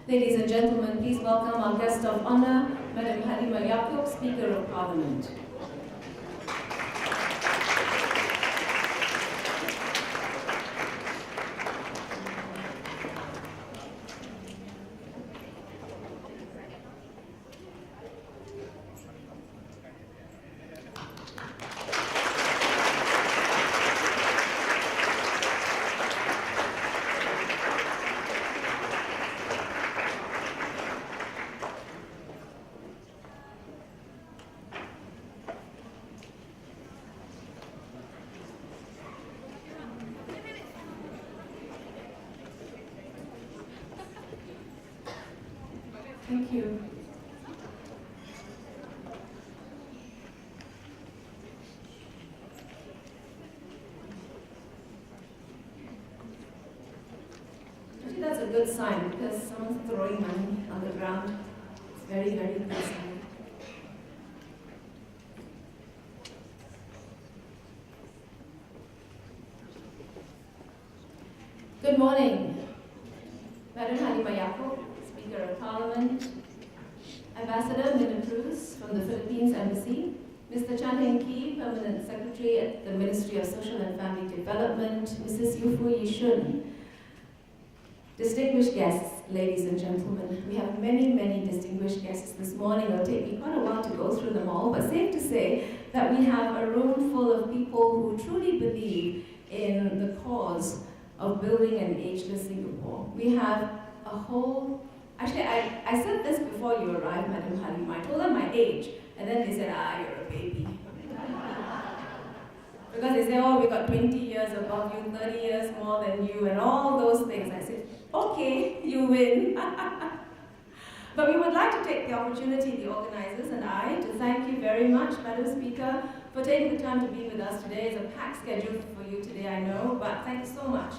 Ladies and gentlemen, please welcome our guest of honor, Mdm Halimah Yacob, Speaker of Parliament. Thank you. I think that's a good sign because someone's throwing money on the ground. It's very, very good sign. Good morning. Mdm Halimah Yacob, Speaker of Parliament, Ambassador Mina Cruz from the Philippines Embassy, Mr. Chan Heng Kee, Permanent Secretary at the Ministry of Social and Family Development, Mrs. Yufu Yishun. Distinguished guests, ladies and gentlemen, we have many, many distinguished guests this morning. It'll take me quite a while to go through them all, but safe to say that we have a room full of people who truly believe in the cause of building an ageless Singapore. We have a whole, actually I said this before you arrived, Mdm Halimah. I told them my age, and then they said, you're a baby. Because they say, oh, we got 20 years above you, 30 years more than you, and all those things. I said, okay, you win. But we would like to take the opportunity, the organizers and I, to thank you very much, Madam Speaker, for taking the time to be with us today. It's a packed schedule for you today, I know, but thanks so much,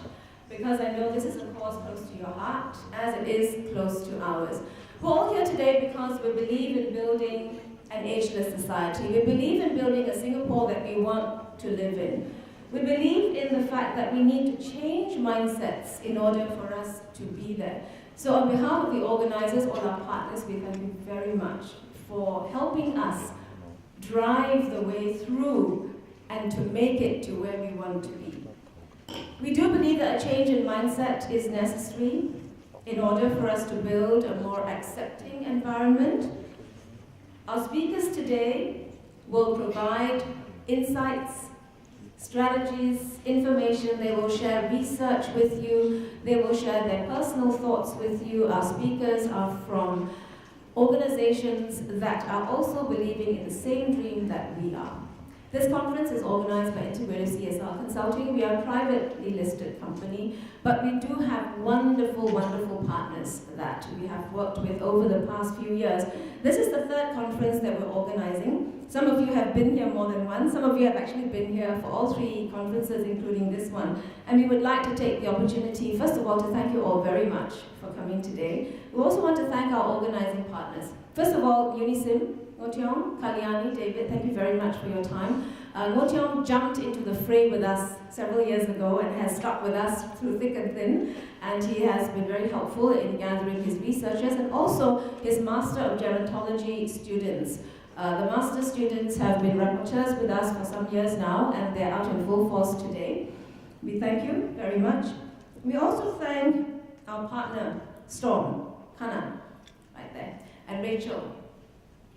because I know this is a cause close to your heart, as it is close to ours. We're all here today because we believe in building an ageless society. We believe in building a Singapore that we want to live in. We believe in the fact that we need to change mindsets in order for us to be there. So on behalf of the organizers, all our partners, we thank you very much for helping us drive the way through and to make it to where we want to be. We do believe that a change in mindset is necessary in order for us to build a more accepting environment. Our speakers today will provide insights, strategies, information. They will share research with you. They will share their personal thoughts with you. Our speakers are from organizations that are also believing in the same dream that we are. This conference is organized by Integrative CSR Consulting. We are a privately listed company, but we do have wonderful, wonderful partners that we have worked with over the past few years. This is the third conference that we're organizing. Some of you have been here more than once. Some of you have actually been here for all three conferences, including this one. And we would like to take the opportunity, first of all, to thank you all very much for coming today. We also want to thank our organizing partners. First of all, Unisim, Ngotiong, Kalyani, David, thank you very much for your time. Ngotiong jumped into the fray with us several years ago and has stuck with us through thick and thin, and he has been very helpful in gathering his researchers and also his Master of Gerontology students. The master students have been rapporteurs with us for some years now, and they're out in full force today. We thank you very much. We also thank our partner, Storm, Kanan, right there, and Rachel,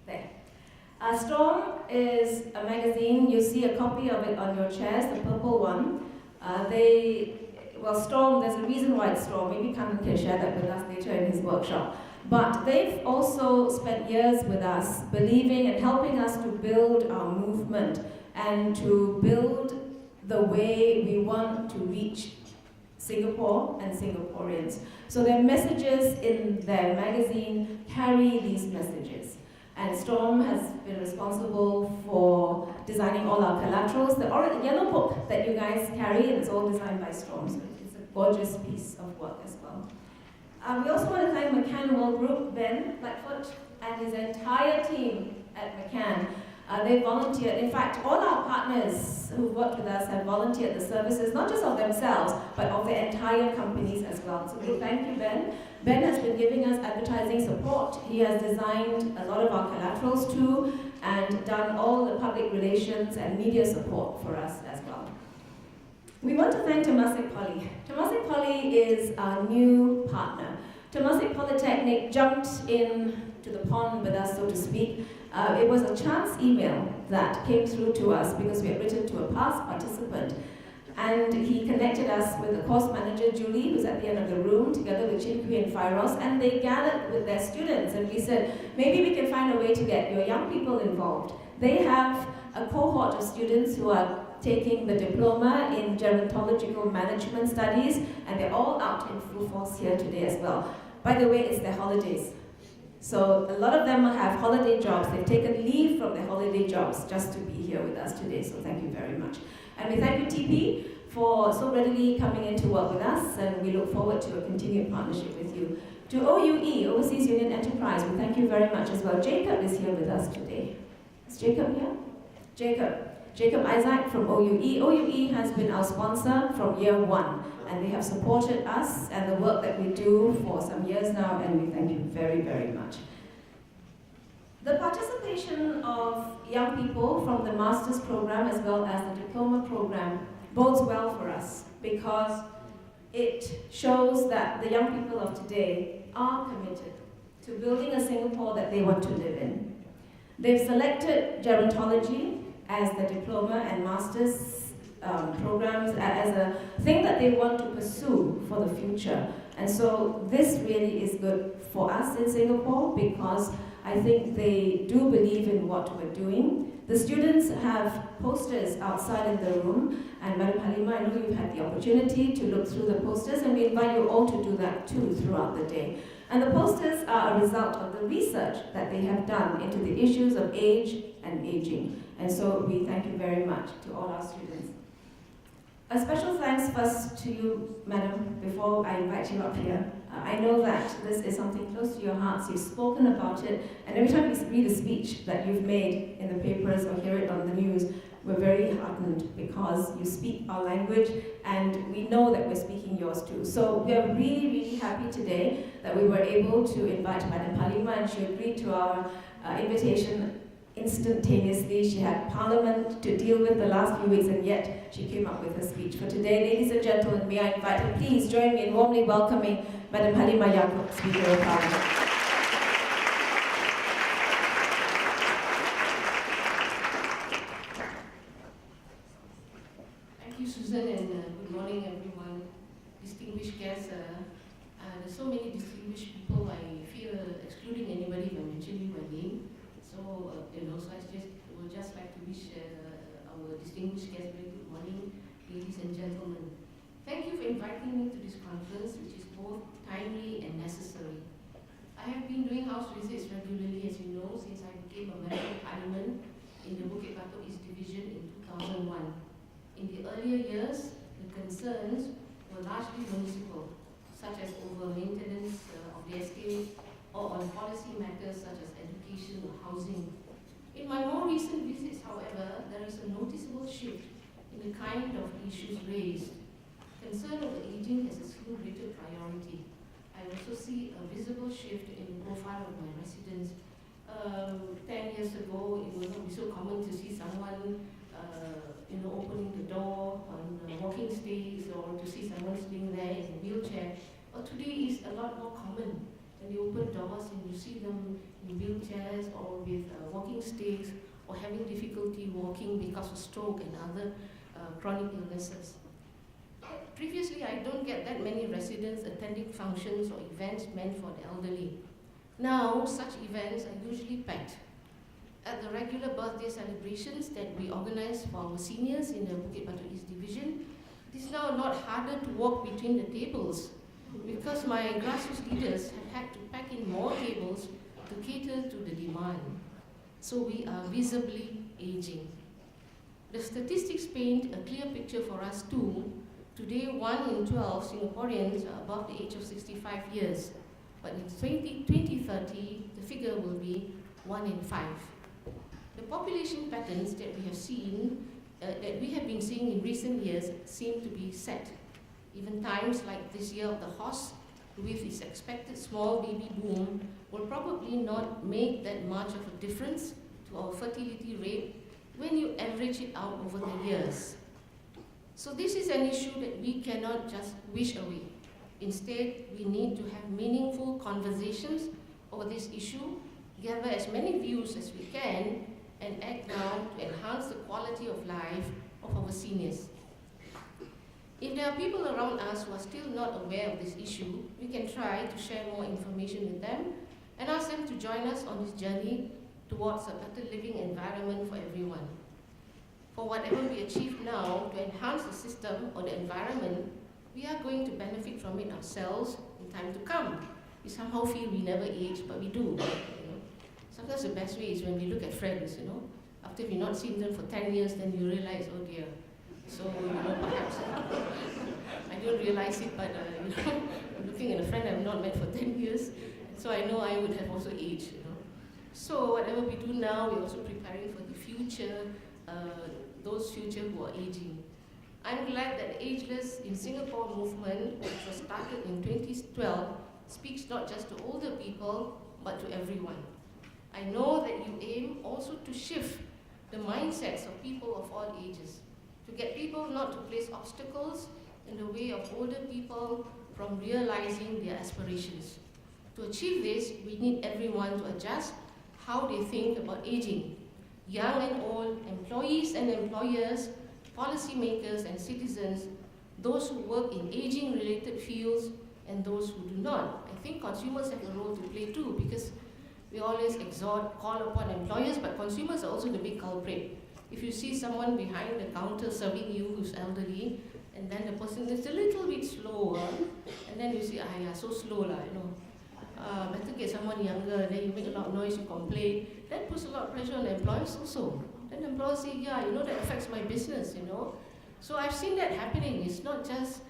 there. Storm is a magazine. You see a copy of it on your chairs, the purple one. Storm, there's a reason why it's Storm. Maybe Kanan can share that with us later in his workshop. But they've also spent years with us, believing and helping us to build our movement and to build the way we want to reach Singapore and Singaporeans. So their messages in their magazine carry these messages. And Storm has been responsible for designing all our collaterals. The yellow book that you guys carry, and it's all designed by Storm, so it's a gorgeous piece of work as well. We also want to thank McCann World Group, Ben Blackfoot, and his entire team at McCann. They volunteered. In fact, all our partners who worked with us have volunteered the services, not just of themselves, but of their entire companies as well. So we thank you, Ben. Ben has been giving us advertising support. He has designed a lot of our collaterals too, and done all the public relations and media support for us as well. We want to thank Temasek Poly. Temasek Poly is our new partner. Temasek Polytechnic jumped in to the pond with us, so to speak. It was a chance email that came through to us because we had written to a past participant. And he connected us with the course manager, Julie, who's at the end of the room, together with Chinqui and Fairos, and they gathered with their students. And we said, maybe we can find a way to get your young people involved. They have a cohort of students who are taking the diploma in gerontological management studies, and they're all out in full force here today as well. By the way, it's their holidays. So a lot of them have holiday jobs. They've taken leave from their holiday jobs just to be here with us today, so thank you very much. And we thank you, TP, for so readily coming in to work with us, and we look forward to a continued partnership with you. To OUE, Overseas Union Enterprise, we thank you very much as well. Jacob is here with us today. Is Jacob here? Jacob Isaac from OUE. OUE has been our sponsor from year one, and they have supported us and the work that we do for some years now, and we thank you very, very much. The participation of young people from the master's program as well as the diploma program bodes well for us because it shows that the young people of today are committed to building a Singapore that they want to live in. They've selected gerontology as the diploma and master's programs as a thing that they want to pursue for the future. And so this really is good for us in Singapore because I think they do believe in what we're doing. The students have posters outside in the room, and Madam Halimah, I know you've had the opportunity to look through the posters, and we invite you all to do that too throughout the day. And the posters are a result of the research that they have done into the issues of age and aging. And so we thank you very much to all our students. A special thanks first to you, Madam, before I invite you up here. I know that this is something close to your hearts. You've spoken about it, and every time we read a speech that you've made in the papers or hear it on the news, we're very heartened because you speak our language, and we know that we're speaking yours too. So we are really, really happy today that we were able to invite Madam Halimah, and she agreed to our invitation instantaneously. She had Parliament to deal with the last few weeks, and yet she came up with her speech for today. Ladies and gentlemen, may I invite her, please join me in warmly welcoming Mdm Halimah Yacob, Speaker of Parliament. Thank you, Susan, and good morning, everyone. Distinguished guests, there's so many distinguished people, I fear excluding anybody by mentioning my name. So, so I would just like to wish our distinguished guests very good morning, ladies and gentlemen. Thank you for inviting me to this conference, which is both timely and necessary. I have been doing house visits regularly, as you know, since I became a member of Parliament in the Bukit Batok East Division in 2001. In the earlier years, the concerns were largely municipal, such as over maintenance of the estate, or on policy matters such as education or housing. In my more recent visits, however, there is a noticeable shift in the kind of issues raised. Concern over aging has assumed greater priority. I also see a visible shift in the profile of my residents. 10 years ago, it would not be so common to see someone opening the door on walking sticks or to see someone sitting there in a wheelchair. But today is a lot more common. When you open doors and you see them in wheelchairs or with walking sticks or having difficulty walking because of stroke and other chronic illnesses. Previously, I don't get that many residents attending functions or events meant for the elderly. Now, such events are usually packed. At the regular birthday celebrations that we organize for our seniors in the Bukit Batok East Division, it is now a lot harder to walk between the tables because my grassroots leaders have had to pack in more tables to cater to the demand. So we are visibly aging. The statistics paint a clear picture for us too. Today, 1 in 12 Singaporeans are above the age of 65 years. But in 2030, the figure will be 1 in 5. The population patterns that we have seen, that we have been seeing in recent years, seem to be set. Even times like this year of the horse, with its expected small baby boom, will probably not make that much of a difference to our fertility rate when you average it out over the years. So this is an issue that we cannot just wish away. Instead, we need to have meaningful conversations over this issue, gather as many views as we can, and act now to enhance the quality of life of our seniors. If there are people around us who are still not aware of this issue, we can try to share more information with them and ask them to join us on this journey towards a better living environment for everyone. For whatever we achieve now to enhance the system or the environment, we are going to benefit from it ourselves in time to come. We somehow feel we never age, but we do. Sometimes the best way is when we look at friends, after we've not seen them for 10 years, then you realize, oh dear. So, perhaps, I don't realize it, but, I'm looking at a friend I've not met for 10 years, so I know I would have also aged, So whatever we do now, we're also preparing for the future, those future who are aging. I'm glad that the Ageless in Singapore movement, which was started in 2012, speaks not just to older people, but to everyone. I know that you aim also to shift the mindsets of people of all ages, to get people not to place obstacles in the way of older people from realizing their aspirations. To achieve this, we need everyone to adjust how they think about aging. Young and old, employees and employers, policymakers and citizens, those who work in aging-related fields and those who do not. I think consumers have a role to play too, because we always call upon employers, but consumers are also the big culprit. If you see someone behind the counter serving you who's elderly, and then the person is a little bit slower, and then you see, yeah, so slow, better get someone younger, then you make a lot of noise, you complain. That puts a lot of pressure on the employers also. Then the employers say, yeah, that affects my business, So I've seen that happening. It's not just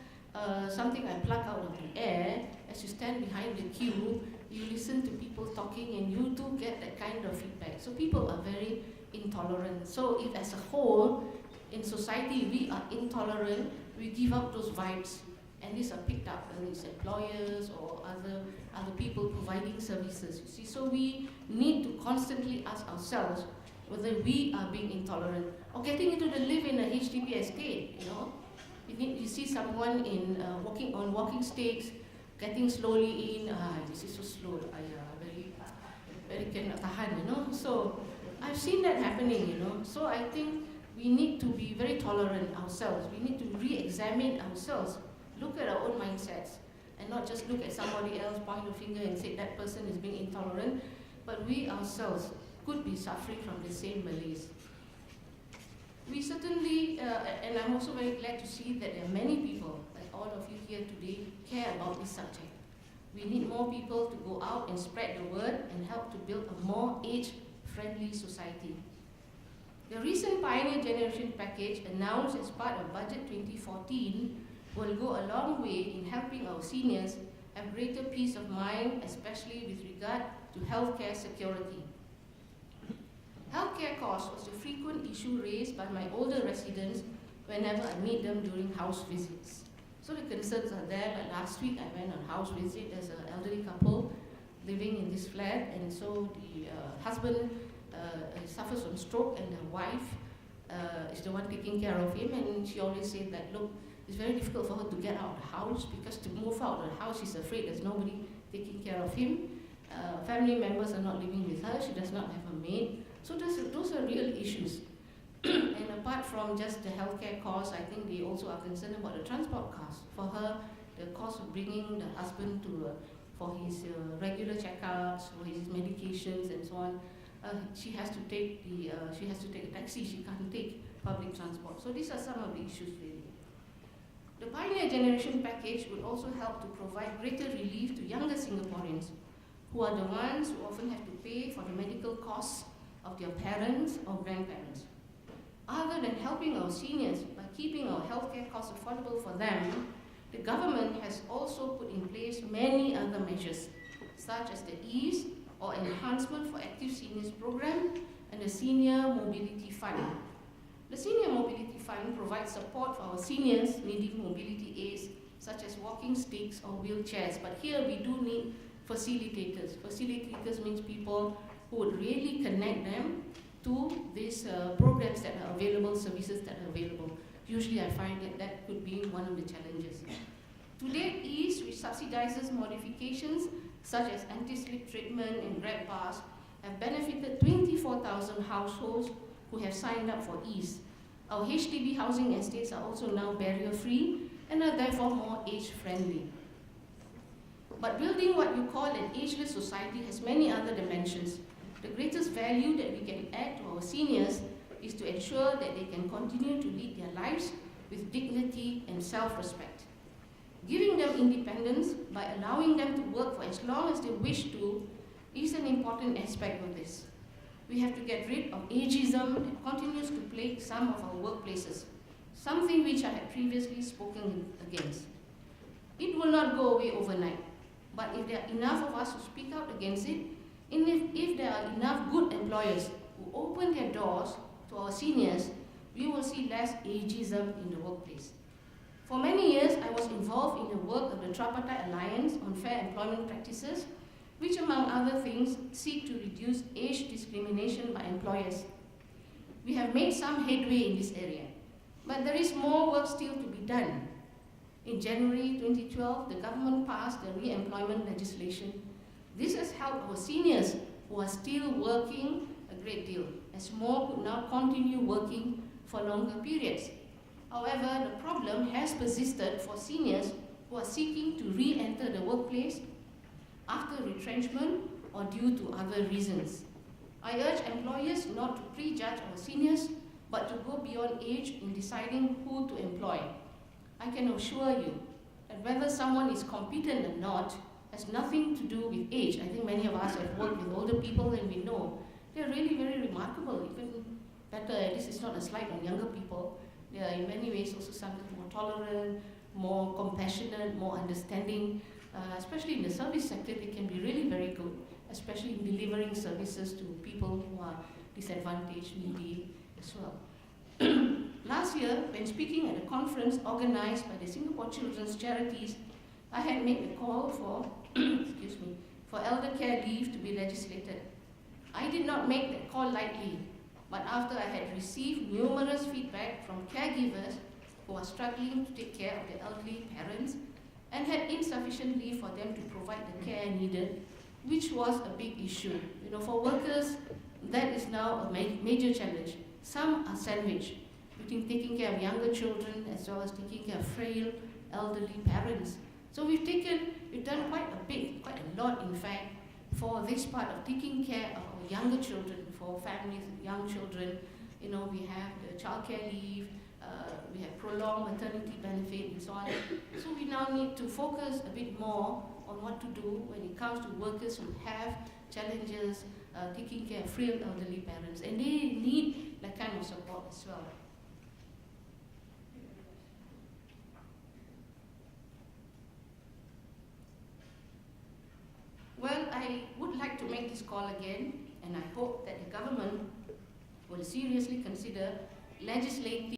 something I pluck out of the air. As you stand behind the queue, you listen to people talking and you do get that kind of feedback. So people are very intolerant. So if as a whole, in society, we are intolerant, we give out those vibes, and these are picked up, whether it's employers or other people providing services, you see. So we need to constantly ask ourselves whether we are being intolerant or getting into the live in a HDB estate, You see someone in walking sticks, getting slowly in, this is so slow, very cannot tahan, So I've seen that happening, So I think we need to be very tolerant ourselves. We need to re-examine ourselves, look at our own mindsets, and not just look at somebody else, point a finger and say that person is being intolerant, but we ourselves could be suffering from the same malaise. We certainly, and I'm also very glad to see that there are many people, like all of you here today, care about this subject. We need more people to go out and spread the word and help to build a more age-friendly society. The recent Pioneer Generation Package announced as part of Budget 2014 will go a long way in helping our seniors have greater peace of mind, especially with regard to healthcare security. Healthcare costs was a frequent issue raised by my older residents whenever I meet them during house visits. So the concerns are there. Like last week I went on house visit. There's an elderly couple living in this flat, and so the husband suffers from stroke, and the wife is the one taking care of him, and she always said that, look, it's very difficult for her to get out of the house, because to move out of the house she's afraid there's nobody taking care of him. Family members are not living with her, she does not have a maid. So those are real issues. And apart from just the healthcare costs, I think they also are concerned about the transport costs. For her, the cost of bringing the husband to for his regular checkups, for his medications and so on, she has to take a taxi. She can't take public transport. So these are some of the issues really. The Pioneer Generation Package would also help to provide greater relief to younger Singaporeans, who are the ones who often have to pay for the medical costs of their parents or grandparents. Other than helping our seniors by keeping our healthcare costs affordable for them, the government has also put in place many other measures, such as the ease or enhancement for active seniors program and the Senior Mobility Fund. The Senior Mobility Fund provides support for our seniors needing mobility aids, such as walking sticks or wheelchairs. But here we do need facilitators. Facilitators means people who would really connect them to these programs that are available, services that are available. Usually I find that could be one of the challenges. To date, EASE, which subsidizes modifications such as anti-slip treatment and grab bars, have benefited 24,000 households who have signed up for EASE. Our HDB housing estates are also now barrier-free and are therefore more age-friendly. But building what you call an ageless society has many other dimensions. The greatest value that we can add to our seniors is to ensure that they can continue to lead their lives with dignity and self-respect. Giving them independence by allowing them to work for as long as they wish to is an important aspect of this. We have to get rid of ageism that continues to plague some of our workplaces, something which I had previously spoken against. It will not go away overnight, but if there are enough of us who speak out against it, and if there are enough good employers who open their doors to our seniors, we will see less ageism in the workplace. For many years, I was involved in the work of the Tripartite Alliance on Fair Employment Practices, which among other things seek to reduce age discrimination by employers. We have made some headway in this area, but there is more work still to be done. In January 2012, the government passed the re-employment legislation. This has helped our seniors who are still working a great deal, as more could now continue working for longer periods. However, the problem has persisted for seniors who are seeking to re-enter the workplace after retrenchment or due to other reasons. I urge employers not to prejudge our seniors, but to go beyond age in deciding who to employ. I can assure you that whether someone is competent or not has nothing to do with age. I think many of us have worked with older people and we know they're really very remarkable, even better. This is not a slight on younger people. They are in many ways also sometimes more tolerant, more compassionate, more understanding. Especially in the service sector, they can be really very good, especially in delivering services to people who are disadvantaged, needy as well. Last year, when speaking at a conference organized by the Singapore Children's Charities, I had made a call for, excuse me, for elder care leave to be legislated. I did not make that call lightly, but after I had received numerous feedback from caregivers who are struggling to take care of their elderly parents and had insufficient leave for them to provide the care needed, which was a big issue. You know, for workers, that is now a major challenge. Some are sandwiched between taking care of younger children as well as taking care of frail, elderly parents. So we've done quite a lot in fact, for this part of taking care of our younger children, for families with young children. You know, we have the childcare leave, we have prolonged maternity benefit and so on. So we now need to focus a bit more on what to do when it comes to workers who have challenges taking care of frail elderly parents, and they need that kind of support as well. Well, I would like to make this call again, and I hope that the government will seriously consider legislating